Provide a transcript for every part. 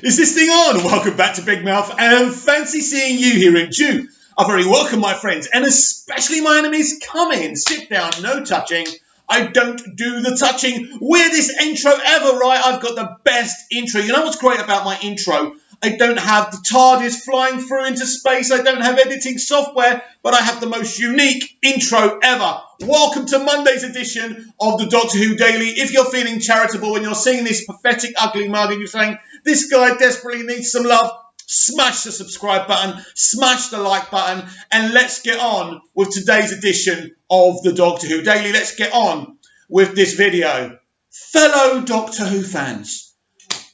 Is this thing on? Welcome back to Big Mouth and fancy seeing you here in June. A very welcome, my friends, and especially my enemies. Come in, sit down, no touching. I don't do the touching. Weirdest intro ever, right? I've got the best intro. You know what's great about my intro? I don't have the TARDIS flying through into space. I don't have editing software, but I have the most unique intro ever. Welcome to Monday's edition of the Doctor Who Daily. If you're feeling charitable and you're seeing this pathetic, ugly mug and you're saying, this guy desperately needs some love, smash the subscribe button, smash the like button, and let's get on with today's edition of the Doctor Who Daily. Let's get on with this video. Fellow Doctor Who fans,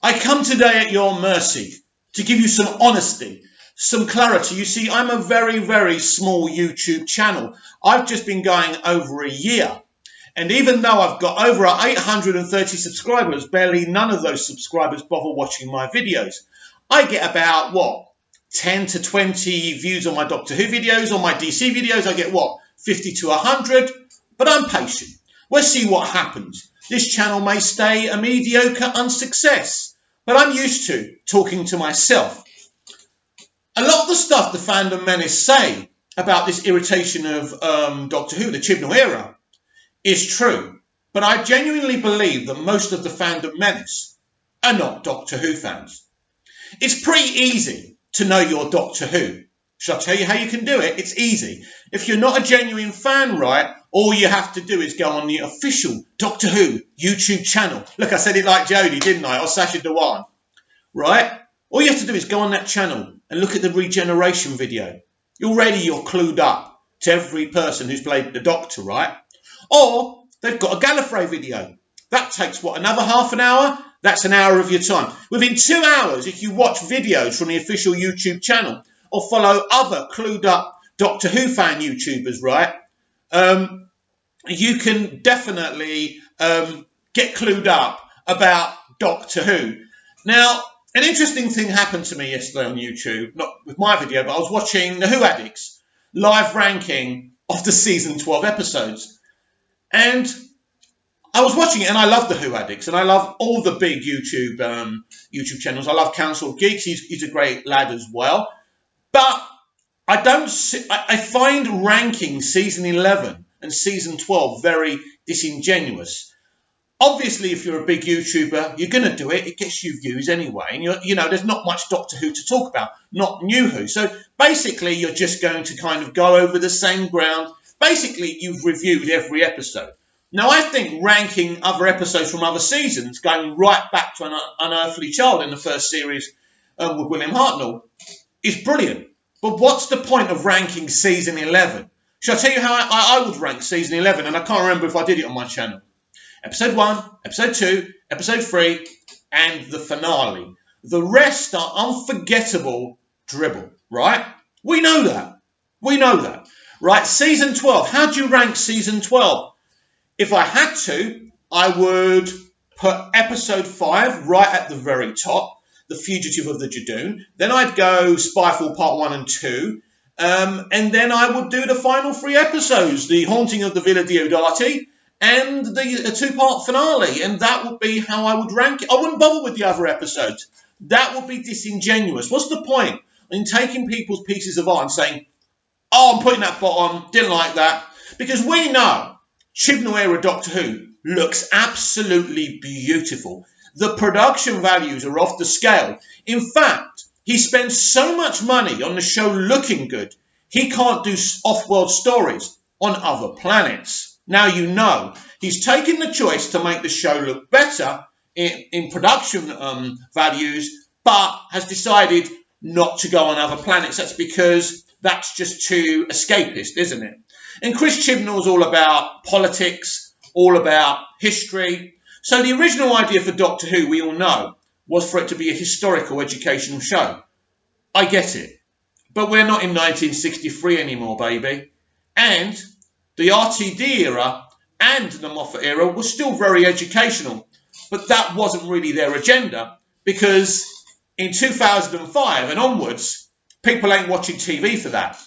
I come today at your mercy to give you some honesty, some clarity. You see, I'm a very, very small YouTube channel. I've just been going over a year. And even though I've got over 830 subscribers, barely none of those subscribers bother watching my videos. I get about, 10 to 20 views on my Doctor Who videos. On my DC videos, I get, 50 to 100. But I'm patient. We'll see what happens. This channel may stay a mediocre unsuccess. But I'm used to talking to myself. A lot of the stuff the fandom menace say about this irritation of Doctor Who, the Chibnall era, is true. But I genuinely believe that most of the fandom menace are not Doctor Who fans. It's pretty easy to know your Doctor Who. Shall I tell you how you can do it? It's easy. If you're not a genuine fan, right, all you have to do is go on the official Doctor Who YouTube channel. Look, I said it like Jodie, didn't I? Or Sacha Dhawan, right? All you have to do is go on that channel and look at the regeneration video. You're clued up to every person who's played the Doctor, right? Or they've got a Gallifrey video. That takes, another half an hour? That's an hour of your time. Within 2 hours, if you watch videos from the official YouTube channel or follow other clued up Doctor Who fan YouTubers, right, you can definitely get clued up about Doctor Who. Now, an interesting thing happened to me yesterday on YouTube, not with my video, but I was watching the Who Addicts live ranking of the season 12 episodes. And I was watching it and I love the Who Addicts and I love all the big YouTube channels. I love Council of Geeks. He's a great lad as well. But I find ranking season 11 and season 12 very disingenuous. Obviously, if you're a big YouTuber, you're going to do it. It gets you views anyway. And, there's not much Doctor Who to talk about, not New Who. So basically, you're just going to kind of go over the same ground. Basically, you've reviewed every episode. Now, I think ranking other episodes from other seasons, going right back to an Unearthly Child in the first series with William Hartnell, is brilliant. But what's the point of ranking season 11? Shall I tell you how I would rank season 11? And I can't remember if I did it on my channel. Episode 1, Episode 2, Episode 3, and the finale. The rest are unforgettable dribble, right? We know that. Right, season 12. How do you rank season 12? If I had to, I would put Episode 5 right at the very top, The Fugitive of the Judoon. Then I'd go Spyfall Part 1 and 2. And then I would do the final 3 episodes, The Haunting of the Villa Diodati, and the 2-part finale, and that would be how I would rank it. I wouldn't bother with the other episodes. That would be disingenuous. What's the point in taking people's pieces of art and saying, I'm putting that bottom, didn't like that? Because we know Chibnall era Doctor Who looks absolutely beautiful. The production values are off the scale. In fact, he spends so much money on the show looking good, he can't do off-world stories on other planets. Now you know he's taken the choice to make the show look better in production values, but has decided not to go on other planets. That's because that's just too escapist, isn't it? And Chris Chibnall's all about politics, all about history. So the original idea for Doctor Who, we all know, was for it to be a historical educational show. I get it. But we're not in 1963 anymore, baby. And the RTD era and the Moffat era was still very educational, but that wasn't really their agenda because in 2005 and onwards, people ain't watching TV for that.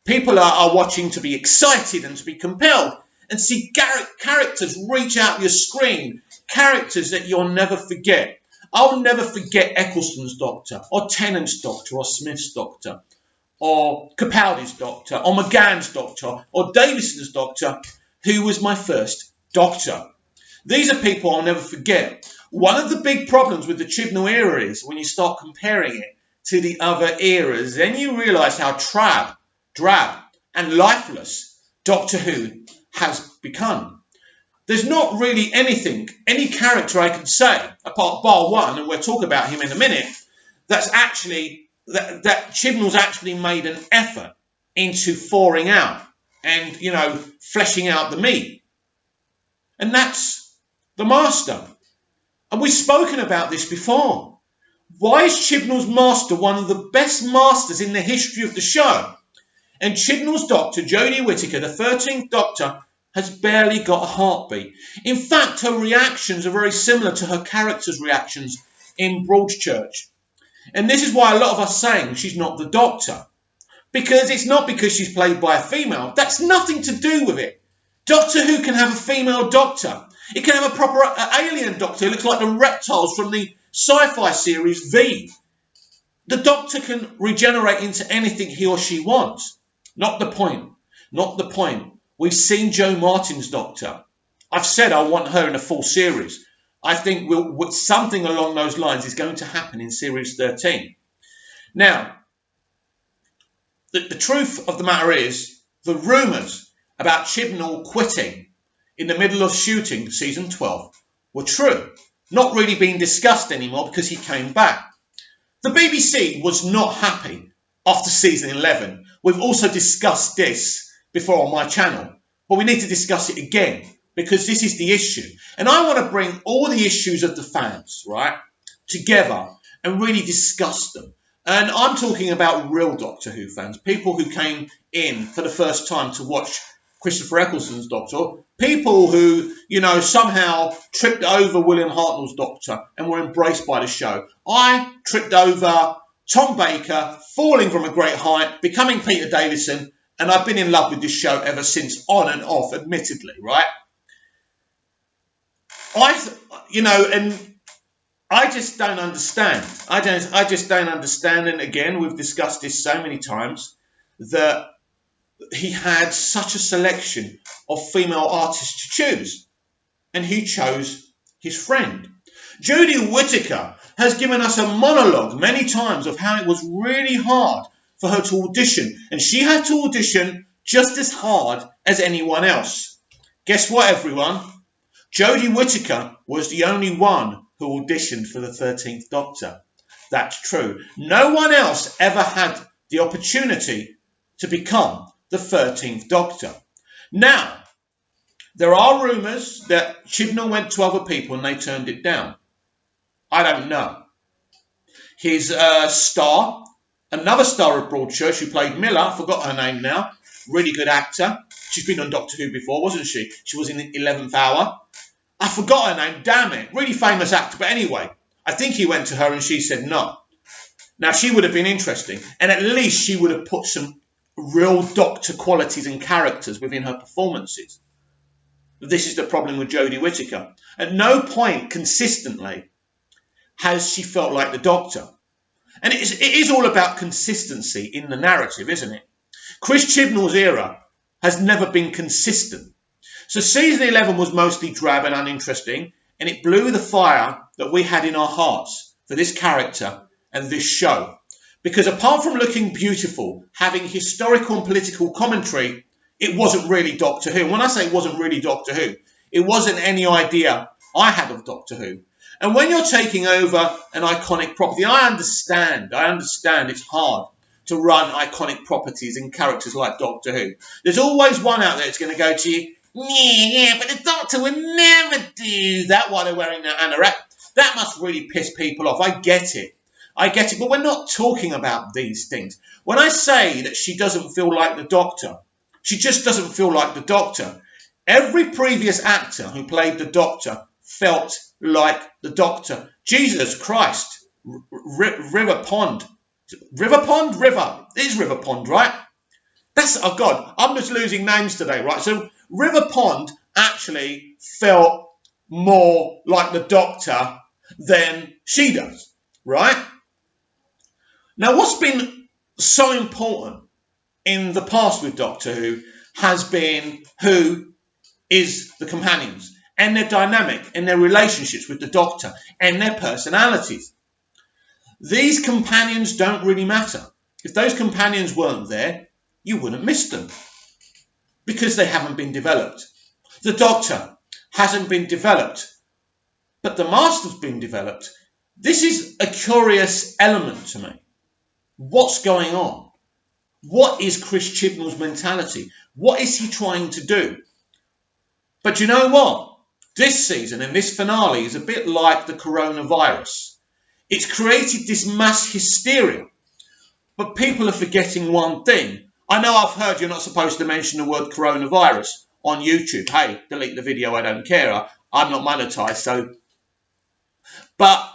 People are watching to be excited and to be compelled and see characters reach out your screen, characters that you'll never forget. I'll never forget Eccleston's doctor, or Tennant's doctor, or Smith's doctor, or Capaldi's doctor, or McGann's doctor, or Davison's doctor, who was my first doctor. These are people I'll never forget. One of the big problems with the Chibnall era is when you start comparing it to the other eras, then you realise how drab, and lifeless Doctor Who has become. There's not really any character I can say, apart bar one, and we'll talk about him in a minute, that's actually, that Chibnall's actually made an effort into thawing out and, fleshing out the meat. And that's the Master. And we've spoken about this before. Why is Chibnall's Master one of the best masters in the history of the show? And Chibnall's Doctor, Jodie Whittaker, the 13th Doctor, has barely got a heartbeat. In fact, her reactions are very similar to her character's reactions in Broadchurch. And this is why a lot of us are saying she's not the Doctor. Because it's not because she's played by a female. That's nothing to do with it. Doctor Who can have a female Doctor. It can have a proper alien Doctor who looks like the reptiles from the sci-fi series V. The Doctor can regenerate into anything he or she wants. Not the point. Not the point. We've seen Jo Martin's Doctor. I've said I want her in a full series. I think something along those lines is going to happen in Series 13. Now, the truth of the matter is, the rumours about Chibnall quitting in the middle of shooting Season 12 were true. Not really being discussed anymore because he came back. The BBC was not happy after Season 11. We've also discussed this before on my channel, but we need to discuss it again because this is the issue. And I want to bring all the issues of the fans, right, together and really discuss them. And I'm talking about real Doctor Who fans, people who came in for the first time to watch Christopher Eccleston's Doctor, people who, somehow tripped over William Hartnell's Doctor and were embraced by the show. I tripped over Tom Baker, falling from a great height, becoming Peter Davison, and I've been in love with this show ever since, on and off, admittedly, right? And I just don't understand. I just don't understand, and again, we've discussed this so many times, that he had such a selection of female artists to choose, and he chose his friend. Jodie Whittaker has given us a monologue many times of how it was really hard for her to audition, and she had to audition just as hard as anyone else. Guess what, everyone? Jodie Whittaker was the only one who auditioned for the 13th Doctor. That's true. No one else ever had the opportunity to become the 13th Doctor. Now, there are rumours that Chibnall went to other people and they turned it down. I don't know. His star, another star of Broadchurch who played Miller, I forgot her name now, really good actor. She's been on Doctor Who before, wasn't she? She was in the 11th Hour. I forgot her name, damn it. Really famous actor. But anyway, I think he went to her and she said no. Now, she would have been interesting. And at least she would have put some real Doctor qualities and characters within her performances. This is the problem with Jodie Whittaker. At no point consistently has she felt like the Doctor. And it is all about consistency in the narrative, isn't it? Chris Chibnall's era has never been consistent. So season 11 was mostly drab and uninteresting, and it blew the fire that we had in our hearts for this character and this show. Because apart from looking beautiful, having historical and political commentary, it wasn't really Doctor Who. When I say it wasn't really Doctor Who, it wasn't any idea I had of Doctor Who. And when you're taking over an iconic property, I understand it's hard to run iconic properties and characters like Doctor Who. There's always one out there that's going to go to you, yeah, but the Doctor would never do that while they're wearing their anorak. That must really piss people off. I get it, but we're not talking about these things. When I say that she doesn't feel like the Doctor, she just doesn't feel like the Doctor. Every previous actor who played the Doctor felt like the Doctor. Jesus Christ. River Pond. It is River Pond, right? Oh God, I'm just losing names today, right? So River Pond actually felt more like the Doctor than she does, right? Now, what's been so important in the past with Doctor Who has been who is the companions and their dynamic and their relationships with the Doctor and their personalities. These companions don't really matter. If those companions weren't there, you wouldn't miss them because they haven't been developed. The Doctor hasn't been developed, but the Master's been developed. This is a curious element to me. What's going on? What is Chris Chibnall's mentality? What is he trying to do? But you know what? This season and this finale is a bit like the coronavirus. It's created this mass hysteria. But people are forgetting one thing. I know I've heard you're not supposed to mention the word coronavirus on YouTube. Hey, delete the video, I don't care. I'm not monetized, so. But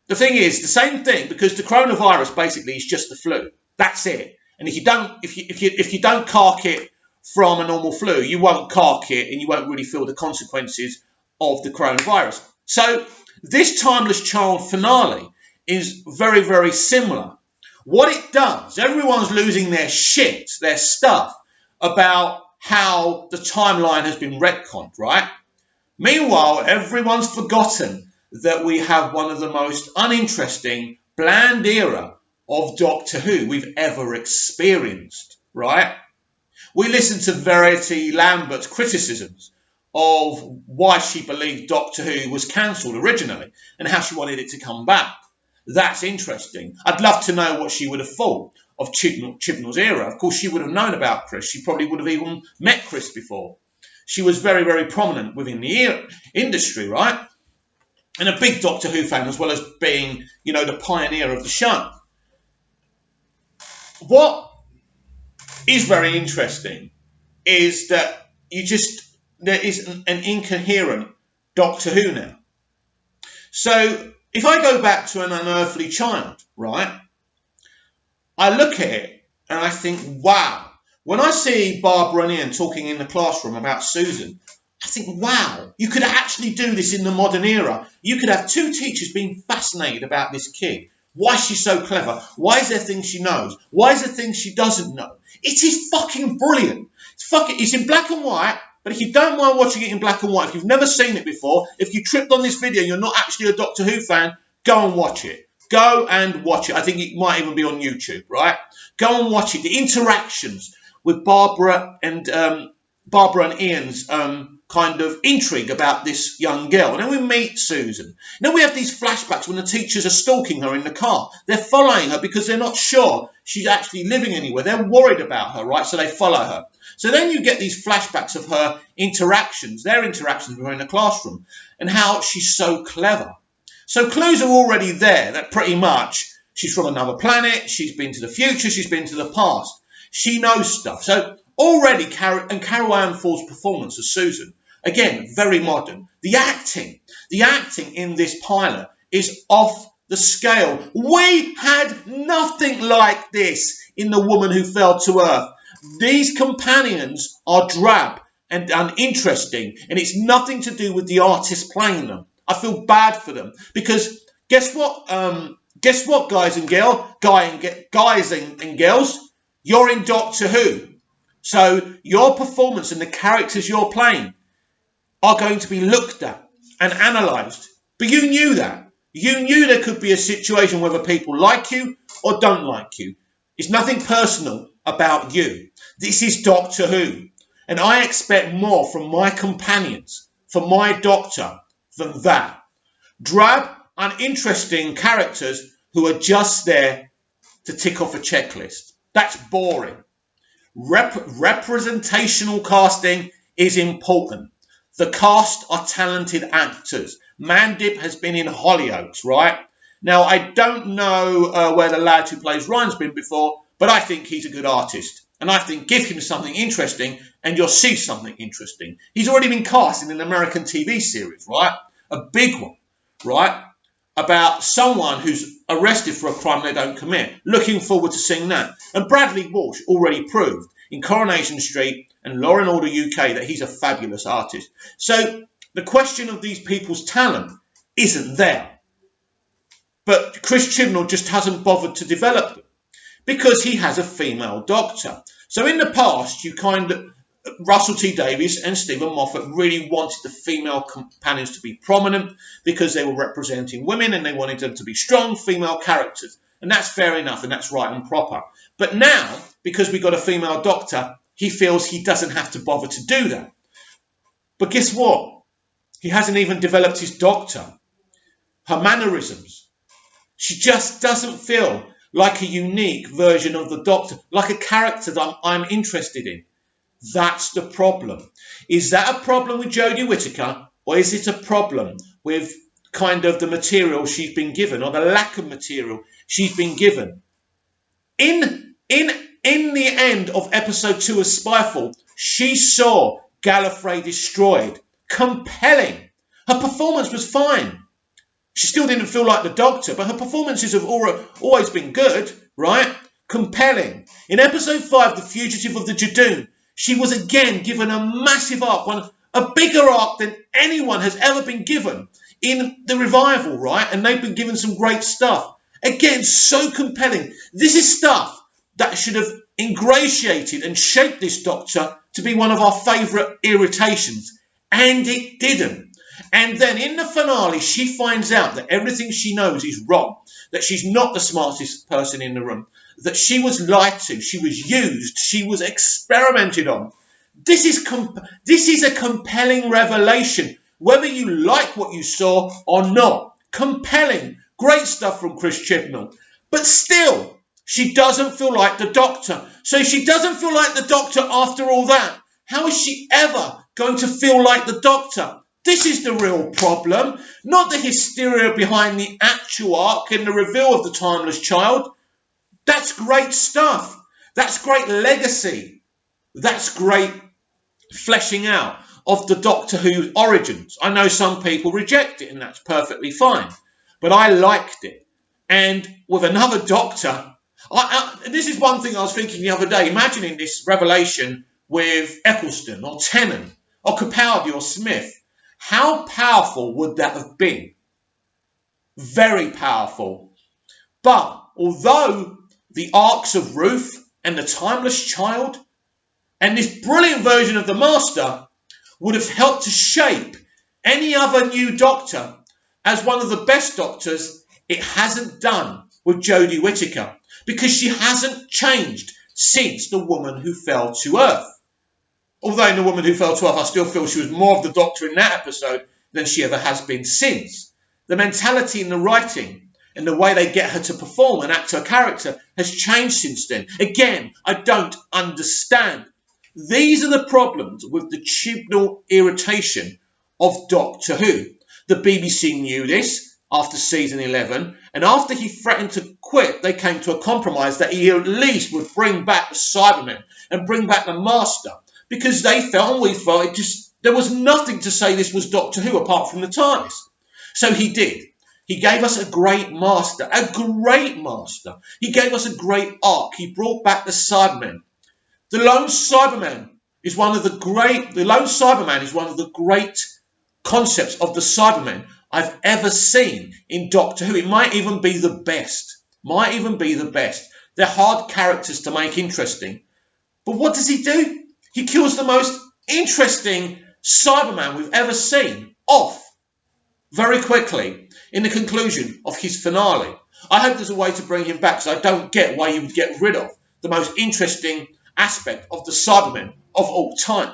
the thing is, the same thing, because the coronavirus basically is just the flu. That's it. And if you don't cark it from a normal flu, you won't cark it and you won't really feel the consequences of the coronavirus. So this Timeless Child finale is very, very similar. What it does, everyone's losing their shit, their stuff, about how the timeline has been retconned, right? Meanwhile, everyone's forgotten that we have one of the most uninteresting, bland era of Doctor Who we've ever experienced, right? We listened to Verity Lambert's criticisms of why she believed Doctor Who was cancelled originally and how she wanted it to come back. That's interesting. I'd love to know what she would have thought of Chibnall's era. Of course, she would have known about Chris. She probably would have even met Chris before. She was very, very prominent within the industry, right? And a big Doctor Who fan, as well as being, the pioneer of the show. What is very interesting is that there is an incoherent Doctor Who now. So if I go back to An Unearthly Child, right, I look at it and I think, wow. When I see Barbara and Ian talking in the classroom about Susan, I think, wow, you could actually do this in the modern era. You could have two teachers being fascinated about this kid. Why is she so clever? Why is there things she knows? Why is there things she doesn't know? It is fucking brilliant. It's in black and white, but if you don't mind watching it in black and white, if you've never seen it before, if you tripped on this video and you're not actually a Doctor Who fan, go and watch it. Go and watch it. I think it might even be on YouTube, right? Go and watch it. The interactions with Barbara and Ian's kind of intrigue about this young girl. And then we meet Susan. Then we have these flashbacks when the teachers are stalking her in the car. They're following her because they're not sure she's actually living anywhere. They're worried about her, right? So they follow her. So then you get these flashbacks of her interactions, their interactions with her in the classroom, and how she's so clever. So clues are already there that pretty much she's from another planet, she's been to the future, she's been to the past. She knows stuff. So already, Carol Ann Ford's performance as Susan, again, very modern. The acting in this pilot is off the scale. We had nothing like this in The Woman Who Fell to Earth. These companions are drab and uninteresting, and it's nothing to do with the artist playing them. I feel bad for them because guess what? Guys and girls, you're in Doctor Who. So your performance and the characters you're playing are going to be looked at and analysed. But you knew that. You knew there could be a situation whether people like you or don't like you. It's nothing personal about you. This is Doctor Who. And I expect more from my companions, from my Doctor, than that. Drab, uninteresting characters who are just there to tick off a checklist. That's boring. Representational casting is important. The cast are talented actors. Mandip has been in Hollyoaks, right? Now, I don't know where the lad who plays Ryan's been before, but I think he's a good artist. And I think give him something interesting and you'll see something interesting. He's already been cast in an American TV series, right? A big one, right? About someone who's arrested for a crime they don't commit. Looking forward to seeing that. And Bradley Walsh already proved in Coronation Street and Law and Order UK that he's a fabulous artist. So the question of these people's talent isn't there. but Chris Chibnall just hasn't bothered to develop them because he has a female doctor. So in the past, Russell T Davies and Stephen Moffat really wanted the female companions to be prominent because they were representing women and they wanted them to be strong female characters. And that's fair enough and that's right and proper. But now, because we've got a female doctor, he feels he doesn't have to bother to do that. But guess what? He hasn't even developed his doctor. Her mannerisms. She just doesn't feel like a unique version of the Doctor, like a character that I'm interested in. That's the problem. Is that a problem with Jodie Whittaker, or is it a problem with kind of the material she's been given, or the lack of material she's been given? In the end of episode 2 of Spyfall, she saw Gallifrey destroyed. Compelling. Her performance was fine. She still didn't feel like the Doctor, but her performances have always been good, right? Compelling. In episode 5, The Fugitive of the Judoon, she was again given a massive arc, a bigger arc than anyone has ever been given in the revival, right? And they've been given some great stuff. Again, so compelling. This is stuff that should have ingratiated and shaped this Doctor to be one of our favourite irritations. And it didn't. And then in the finale, she finds out that everything she knows is wrong, that she's not the smartest person in the room, that she was lied to, she was used, she was experimented on. This is a compelling revelation, whether you like what you saw or not. Compelling. Great stuff from Chris Chibnall. But still, she doesn't feel like the Doctor. So if she doesn't feel like the Doctor after all that, how is she ever going to feel like the Doctor? This is the real problem, not the hysteria behind the actual arc and the reveal of the Timeless Child. That's great stuff. That's great legacy. That's great fleshing out of the Doctor Who origins. I know some people reject it, and that's perfectly fine. But I liked it. And with another Doctor, this is one thing I was thinking the other day, imagining this revelation with Eccleston or Tennant or Capaldi or Smith. How powerful would that have been? Very powerful. But although the arcs of Ruth and the Timeless Child and this brilliant version of the Master would have helped to shape any other new Doctor as one of the best Doctors, it hasn't done with Jodie Whittaker because she hasn't changed since The Woman Who Fell to Earth. Although in The Woman Who Fell to Earth, I still feel she was more of the Doctor in that episode than she ever has been since. The mentality in the writing and the way they get her to perform and act her character has changed since then. Again, I don't understand. These are the problems with the Chibnall irritation of Doctor Who. The BBC knew this after season 11, and after he threatened to quit, they came to a compromise that he at least would bring back the Cybermen and bring back the Master. Because they felt, and we felt, there was nothing to say this was Doctor Who apart from the TARDIS. So he did. He gave us a great Master, a great Master. He gave us a great arc. He brought back the Cybermen. The Lone Cyberman is one of the great concepts of the Cybermen I've ever seen in Doctor Who. It might even be the best. They're hard characters to make interesting. But what does he do? He kills the most interesting Cyberman we've ever seen off very quickly in the conclusion of his finale. I hope there's a way to bring him back, so I don't get why you would get rid of the most interesting aspect of the Cybermen of all time.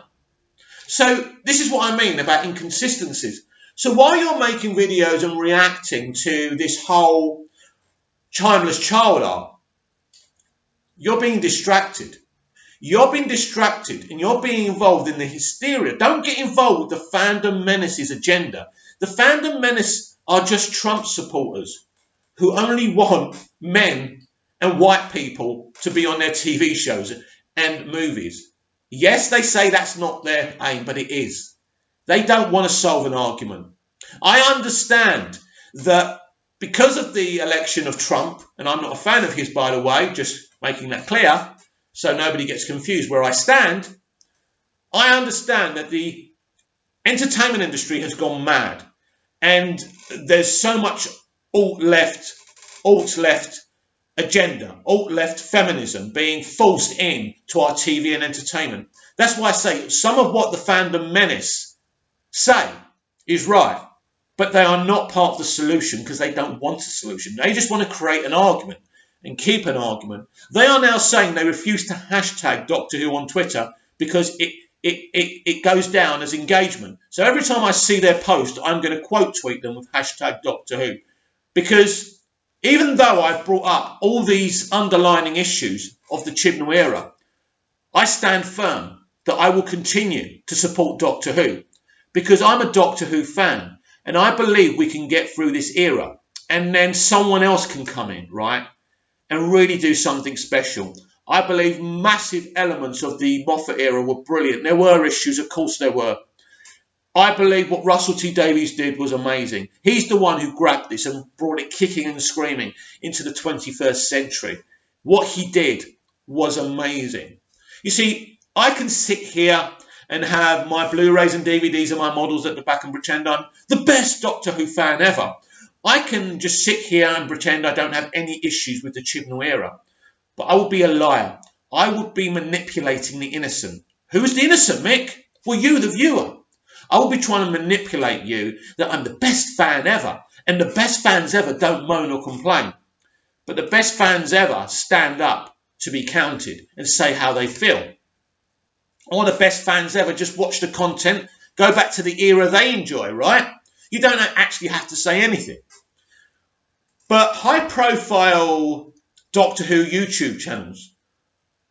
So this is what I mean about inconsistencies. So while you're making videos and reacting to this whole Timeless Child arc, you're being distracted. You're being distracted and you're being involved in the hysteria. Don't get involved with the Fandom Menace's agenda. The Fandom Menace are just Trump supporters who only want men and white people to be on their TV shows and movies. Yes, they say that's not their aim, but it is. They don't want to solve an argument. I understand that because of the election of Trump, and I'm not a fan of his, by the way, just making that clear, so nobody gets confused where I stand, I understand that the entertainment industry has gone mad and there's so much alt-left alt-left agenda, alt-left feminism being forced in to our TV and entertainment. That's why I say some of what the fandom menace say is right, but they are not part of the solution because they don't want a solution. They just want to create an argument and keep an argument. They are now saying they refuse to hashtag Doctor Who on Twitter because it goes down as engagement. So every time I see their post, I'm going to quote tweet them with hashtag Doctor Who. Because even though I've brought up all these underlining issues of the Chibnall era, I stand firm that I will continue to support Doctor Who because I'm a Doctor Who fan and I believe we can get through this era and then someone else can come in, right, and really do something special. I believe massive elements of the Moffat era were brilliant. There were issues, of course there were. I believe what Russell T Davies did was amazing. He's the one who grabbed this and brought it kicking and screaming into the 21st century. What he did was amazing. You see, I can sit here and have my Blu-rays and DVDs and my models at the back and pretend I'm the best Doctor Who fan ever. I can just sit here and pretend I don't have any issues with the Chibnall era. But I would be a liar. I would be manipulating the innocent. Who's the innocent, Mick? Well, you, the viewer. I will be trying to manipulate you that I'm the best fan ever. And the best fans ever don't moan or complain. But the best fans ever stand up to be counted and say how they feel. Or the best fans ever just watch the content, go back to the era they enjoy, right? You don't actually have to say anything. But high-profile Doctor Who YouTube channels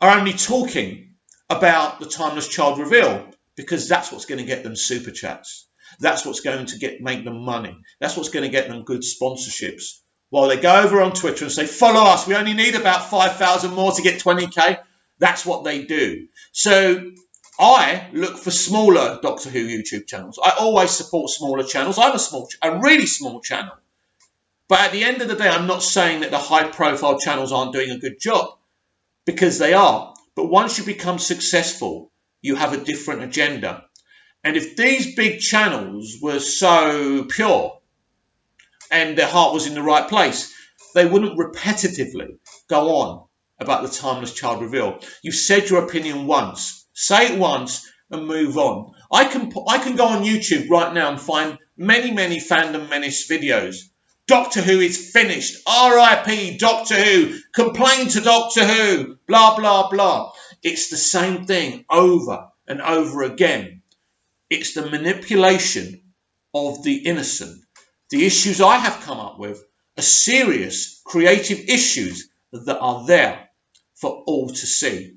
are only talking about the Timeless Child reveal because that's what's going to get them super chats. That's what's going to make them money. That's what's going to get them good sponsorships. While they go over on Twitter and say, follow us, we only need about 5,000 more to get 20k. That's what they do. So I look for smaller Doctor Who YouTube channels. I always support smaller channels. I'm a really small channel. But at the end of the day, I'm not saying that the high-profile channels aren't doing a good job, because they are. But once you become successful, you have a different agenda. And if these big channels were so pure and their heart was in the right place, they wouldn't repetitively go on about the Timeless Child reveal. You've said your opinion once. Say it once and move on. I can go on YouTube right now and find many Fandom Menace videos. Doctor Who is finished. R.I.P. Doctor Who. Complain to Doctor Who. Blah, blah, blah. It's the same thing over and over again. It's the manipulation of the innocent. The issues I have come up with are serious creative issues that are there for all to see.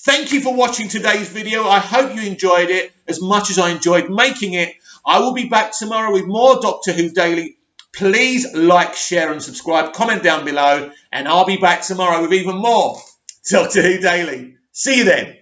Thank you for watching today's video. I hope you enjoyed it as much as I enjoyed making it. I will be back tomorrow with more Doctor Who Daily. Please like, share and subscribe. Comment down below and I'll be back tomorrow with even more Doctor Who Daily. See you then.